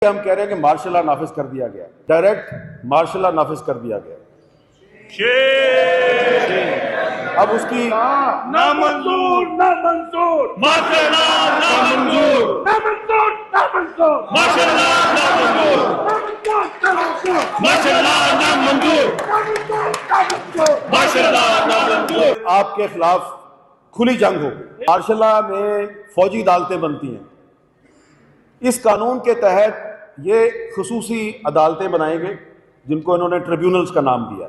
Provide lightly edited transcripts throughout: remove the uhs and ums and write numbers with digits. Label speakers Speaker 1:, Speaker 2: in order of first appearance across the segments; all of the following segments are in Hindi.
Speaker 1: हम कह रहे हैं कि मार्शल लॉ नाफिज कर दिया गया, डायरेक्ट मार्शल लॉ नाफिज कर दिया गया। अब उसकी
Speaker 2: नामंजूर नामंजूर
Speaker 3: माशाअल्लाह नामंजूर
Speaker 2: नामंजूर नामंजूर
Speaker 3: माशाअल्लाह नामंजूर माशाअल्लाह नामंजूर माशाअल्लाह नामंजूर।
Speaker 1: आपके खिलाफ खुली जंग होगी। मार्शल लॉ में फौजी अदालतें बनती हैं। इस कानून के तहत ये खुसूसी अदालतें बनाएंगे जिनको इन्होंने ट्रिब्यूनल्स का नाम दिया।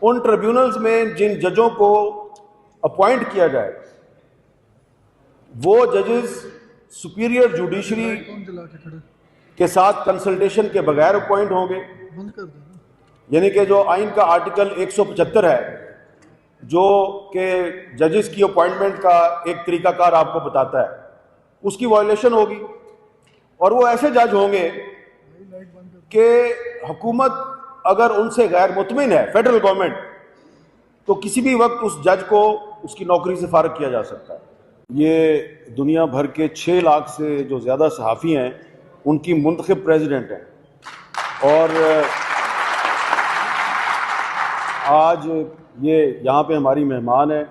Speaker 1: उन ट्रिब्यूनल्स में जिन जजों को अपॉइंट किया जाए वो जजेस सुपीरियर जुडिशरी के साथ कंसल्टेशन के बगैर अपॉइंट होंगे। यानी कि जो आइन का आर्टिकल 175 है जो कि जजेस की अपॉइंटमेंट का एक तरीकाकार आपको बताता है, उसकी वायलेशन होगी। और वो ऐसे जज होंगे कि हुकूमत अगर उनसे गैर मुतमिन है, फेडरल गवर्नमेंट, तो किसी भी वक्त उस जज को उसकी नौकरी से फारिग किया जा सकता है। ये दुनिया भर के 6 लाख से जो ज़्यादा सहाफ़ी हैं उनकी मुंतखब प्रेसिडेंट हैं। और आज ये यहाँ पे हमारी मेहमान है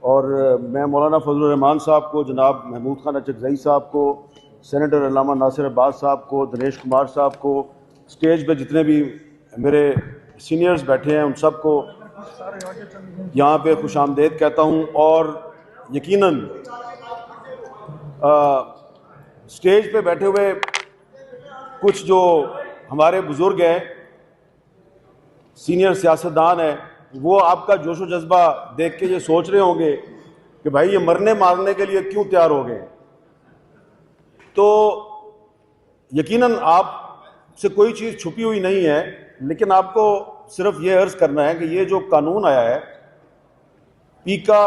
Speaker 1: और मैं मौलाना फजलुर रहमान साहब को, जनाब महमूद खान अचकज़ई साहब को, सेनेटर अल्लामा नासिर अब्बास साहब को, दिनेश कुमार साहब को, स्टेज पे जितने भी मेरे सीनियर्स बैठे हैं उन सब को यहाँ पे खुशामदेद कहता हूँ। और यकीनन स्टेज पे बैठे हुए कुछ जो हमारे बुज़ुर्ग हैं, सीनियर सियासतदान हैं, वो आपका जोशो जज्बा देख के ये सोच रहे होंगे कि भाई ये मरने मारने के लिए क्यों तैयार हो गए। तो यकीनन आपसे कोई चीज़ छुपी हुई नहीं है, लेकिन आपको सिर्फ ये अर्ज़ करना है कि ये जो कानून आया है पीका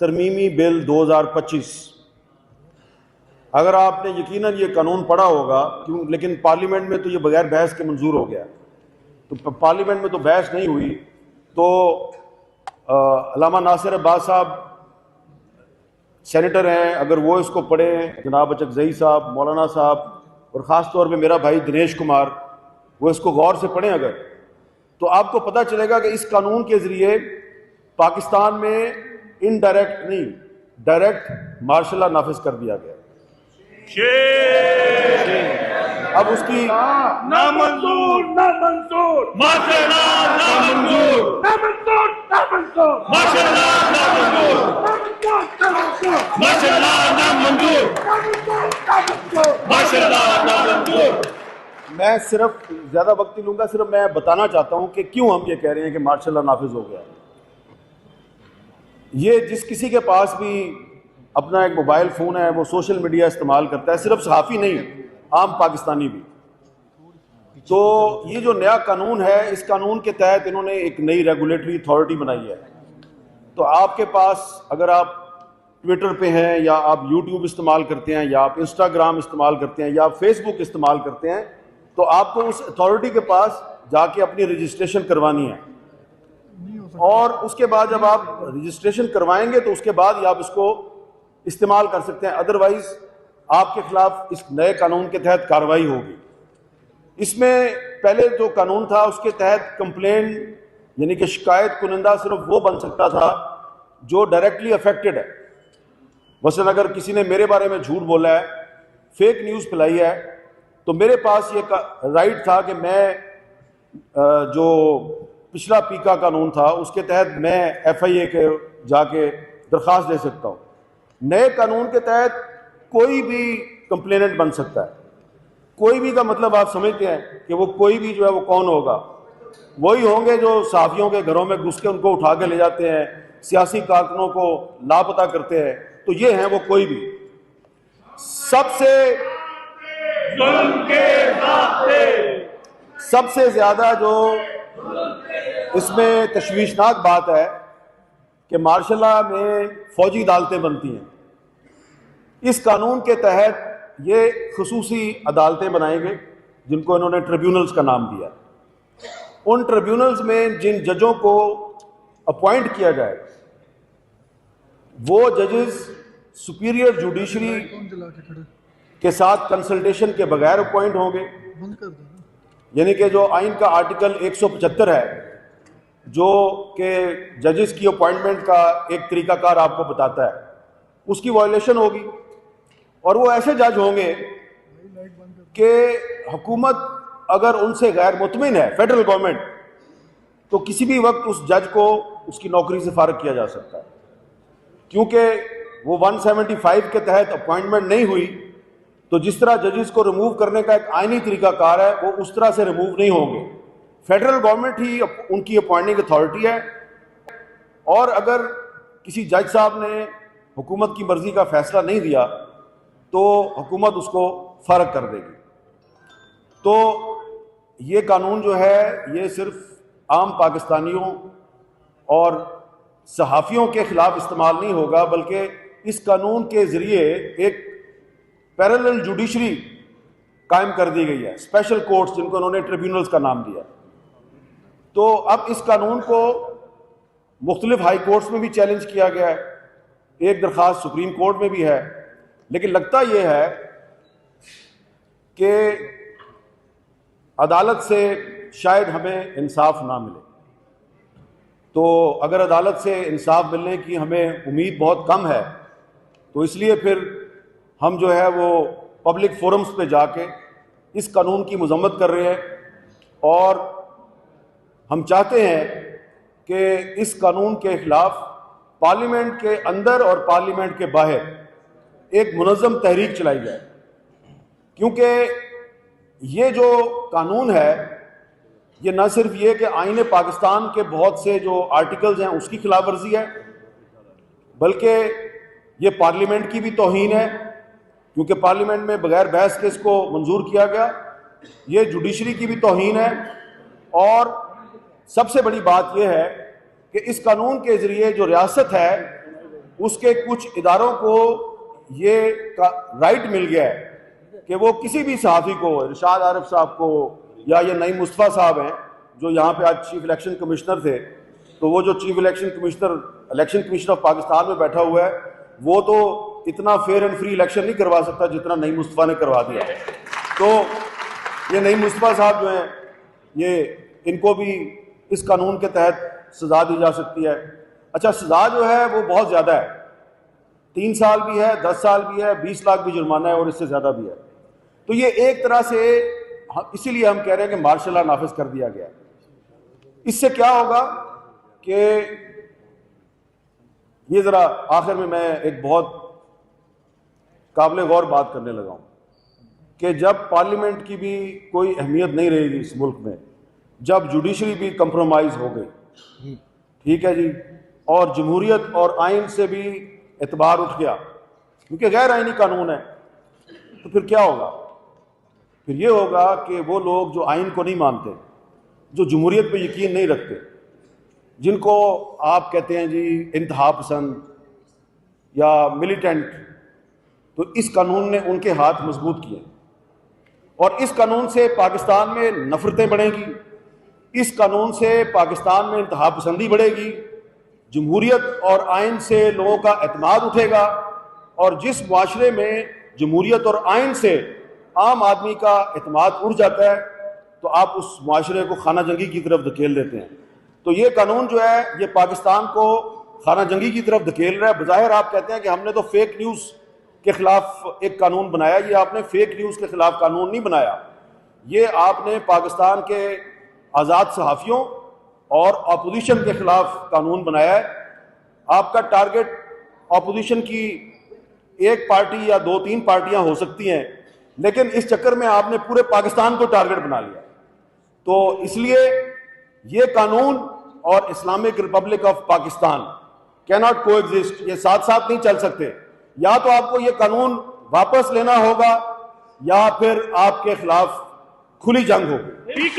Speaker 1: तरमीमी बिल 2025, अगर आपने यकीनन ये कानून पढ़ा होगा, क्यों, लेकिन पार्लियामेंट में तो ये बगैर बहस के मंजूर हो गया। तो पार्लियामेंट में तो बहस नहीं हुई, तो अल्लामा नासिर अब्बास साहब सेनेटर हैं, अगर वो इसको पढ़ें, जनाब अचकज़ई साहब, मौलाना साहब और ख़ास तौर पे मेरा भाई दिनेश कुमार, वो इसको गौर से पढ़ें अगर, तो आपको पता चलेगा कि इस कानून के ज़रिए पाकिस्तान में इनडायरेक्ट नहीं, डायरेक्ट मार्शल लॉ नाफिज कर दिया गया। अब उसकी
Speaker 2: नामंजूर नामंजूर
Speaker 3: माशाअल्लाह नामंजूर
Speaker 2: नामंजूर नामंजूर
Speaker 3: माशाअल्लाह नामंजूर माशाअल्लाह नामंजूर माशाअल्लाह नामंजूर।
Speaker 1: मैं सिर्फ ज़्यादा वक्त नहीं लूँगा, सिर्फ मैं बताना चाहता हूँ कि क्यों हम ये कह रहे हैं कि मार्शल लॉ नाफिज हो गया। ये जिस किसी के पास भी अपना एक मोबाइल फ़ोन है वो सोशल मीडिया इस्तेमाल करता है, सिर्फ सहाफ़ी नहीं, आम पाकिस्तानी भी। तो ये जो नया कानून है, इस कानून के तहत इन्होंने एक नई रेगुलेटरी अथॉरिटी बनाई है। तो आपके पास अगर आप ट्विटर पे हैं या आप यूट्यूब इस्तेमाल करते हैं या आप इंस्टाग्राम इस्तेमाल करते हैं या आप फेसबुक इस्तेमाल करते हैं, तो आपको उस अथॉरिटी के पास जाके अपनी रजिस्ट्रेशन करवानी है। और उसके बाद जब आप रजिस्ट्रेशन करवाएंगे तो उसके बाद ही आप इसको इस्तेमाल कर सकते हैं, अदरवाइज आपके खिलाफ इस नए कानून के तहत कार्रवाई होगी। इसमें पहले जो कानून था उसके तहत कंप्लेन यानी कि शिकायत कुनिंदा सिर्फ वो बन सकता था जो डायरेक्टली अफेक्टेड है। मसलन अगर किसी ने मेरे बारे में झूठ बोला है, फेक न्यूज़ फैलाई है, तो मेरे पास ये राइट था कि मैं जो पिछला पीका कानून था उसके तहत मैं FIA के जाके दरख्वास्त दे सकता हूँ। नए कानून के तहत कोई भी कंप्लेनेंट बन सकता है। कोई भी का मतलब आप समझते हैं कि वो कोई भी जो है वो कौन होगा? वही होंगे जो सहाफ़ियों के घरों में घुस के उनको उठा के ले जाते हैं, सियासी कारकुनों को लापता करते हैं। तो ये हैं वो कोई भी। सबसे ज़्यादा जो इसमें तशवीशनाक बात है कि मार्शल लॉ में फौजी अदालतें बनती हैं। इस कानून के तहत ये खुसूसी अदालतें बनाएंगे जिनको इन्होंने ट्रिब्यूनल्स का नाम दिया। उन ट्रिब्यूनल्स में जिन जजों को अपॉइंट किया जाए वो जजेस सुपीरियर जुडिशरी के साथ कंसल्टेशन के बगैर अपॉइंट होंगे। यानी कि जो आइन का आर्टिकल 175 है जो कि जजेस की अपॉइंटमेंट का एक तरीकाकार आपको बताता है, उसकी वायलेशन होगी। और वो ऐसे जज होंगे कि हुकूमत अगर उनसे गैर मुतमिन है, फेडरल गवर्नमेंट, तो किसी भी वक्त उस जज को उसकी नौकरी से फारिग किया जा सकता है, क्योंकि वो 175 के तहत अपॉइंटमेंट नहीं हुई। तो जिस तरह जजेस को रिमूव करने का एक आईनी तरीकाकार है, वो उस तरह से रिमूव नहीं होंगे। फेडरल गवर्नमेंट ही उनकी अपॉइंटिंग अथॉरिटी है, और अगर किसी जज साहब ने हुकूमत की मर्जी का फैसला नहीं दिया तो हुकूमत उसको फारिग कर देगी। तो ये कानून जो है ये सिर्फ आम पाकिस्तानियों और सहाफ़ियों के खिलाफ इस्तेमाल नहीं होगा, बल्कि इस कानून के ज़रिए एक पैरेलल जुडिशरी कायम कर दी गई है, स्पेशल कोर्ट्स जिनको उन्होंने ट्रिब्यूनल्स का नाम दिया। तो अब इस कानून को मुख्तलिफ हाई कोर्ट्स में भी चैलेंज किया गया है, एक दरख्वास्त सुप्रीम कोर्ट में भी है, लेकिन लगता यह है कि अदालत से शायद हमें इंसाफ ना मिले। तो अगर अदालत से इंसाफ मिलने की हमें उम्मीद बहुत कम है, तो इसलिए फिर हम जो है वो पब्लिक फोरम्स पे जाके इस कानून की मजम्मत कर रहे हैं, और हम चाहते हैं कि इस कानून के खिलाफ पार्लियामेंट के अंदर और पार्लियामेंट के बाहर एक मुनज़्ज़म तहरीक चलाई जाए, क्योंकि ये जो कानून है ये न सिर्फ ये कि आईन पाकिस्तान के बहुत से जो आर्टिकल्स हैं उसकी खिलाफ वर्जी है, बल्कि ये पार्लियामेंट की भी तौहीन है, क्योंकि पार्लियामेंट में बगैर बहस के इसको मंजूर किया गया। ये जुडिशरी की भी तौहीन है, और सबसे बड़ी बात यह है कि इस कानून के ज़रिए जो रियासत है उसके कुछ इदारों को ये राइट मिल गया है कि वो किसी भी सहाफ़ी को, इरशाद आरिफ साहब को या ये नईम मुस्तफ़ा साहब हैं जो यहाँ पे आज चीफ इलेक्शन कमिश्नर थे, तो वो जो chief election commissioner of Pakistan में बैठा हुआ है, वो तो इतना फेयर एंड फ्री इलेक्शन नहीं करवा सकता जितना नईम मुस्तफ़ा ने करवा दिया। तो ये नईम मुस्तफ़ा साहब जो हैं, ये इनको भी इस कानून के तहत सज़ा दी जा सकती है। अच्छा, सज़ा जो है वो बहुत ज़्यादा है, 3 साल भी है, 10 साल भी है, 20 लाख भी जुर्माना है, और इससे ज़्यादा भी है। तो ये एक तरह से इसीलिए हम कह रहे हैं कि मार्शल लॉ नाफिज कर दिया गया। इससे क्या होगा कि ये ज़रा आखिर में मैं एक बहुत काबिल गौर बात करने लगा हूँ कि जब पार्लियामेंट की भी कोई अहमियत नहीं रहेगी इस मुल्क में, जब जुडिशरी भी कंप्रोमाइज़ हो गई, ठीक है जी, और जमहूरियत और आइन से भी एतबार उठ गया क्योंकि गैर आइनी कानून है, तो फिर क्या होगा? फिर ये होगा कि वो लोग जो आइन को नहीं मानते, जो जमहूरियत पे यकीन नहीं रखते, जिनको आप कहते हैं जी इंतहा पसंद या मिलिटेंट, तो इस कानून ने उनके हाथ मजबूत किए, और इस कानून से पाकिस्तान में नफरतें बढ़ेंगी, इस कानून से पाकिस्तान में इंतहा पसंदी बढ़ेगी, जमहूरियत और आइन से लोगों का एतमाद उठेगा, और जिस मुआशरे में जमहूरियत और आइन से आम आदमी का एतमाद उड़ जाता है, तो आप उस मुआशरे को खाना जंगी की तरफ धकेल देते हैं। तो ये कानून जो है ये पाकिस्तान को खाना जंगी की तरफ धकेल रहा है। बज़ाहिर आप कहते हैं कि हमने तो फेक न्यूज़ के खिलाफ एक कानून बनाया, ये आपने फेक न्यूज़ के खिलाफ कानून नहीं बनाया, ये आपने पाकिस्तान के आज़ाद सहाफ़ियों और अपोजिशन के खिलाफ कानून बनाया है। आपका टारगेट अपोजिशन की एक पार्टी या 2-3 पार्टियां हो सकती हैं, लेकिन इस चक्कर में आपने पूरे पाकिस्तान को टारगेट बना लिया। तो इसलिए ये कानून और Islamic Republic of Pakistan can not को एग्जिस्ट, ये साथ साथ नहीं चल सकते। या तो आपको ये कानून वापस लेना होगा या फिर आपके खिलाफ खुली जंग होगी।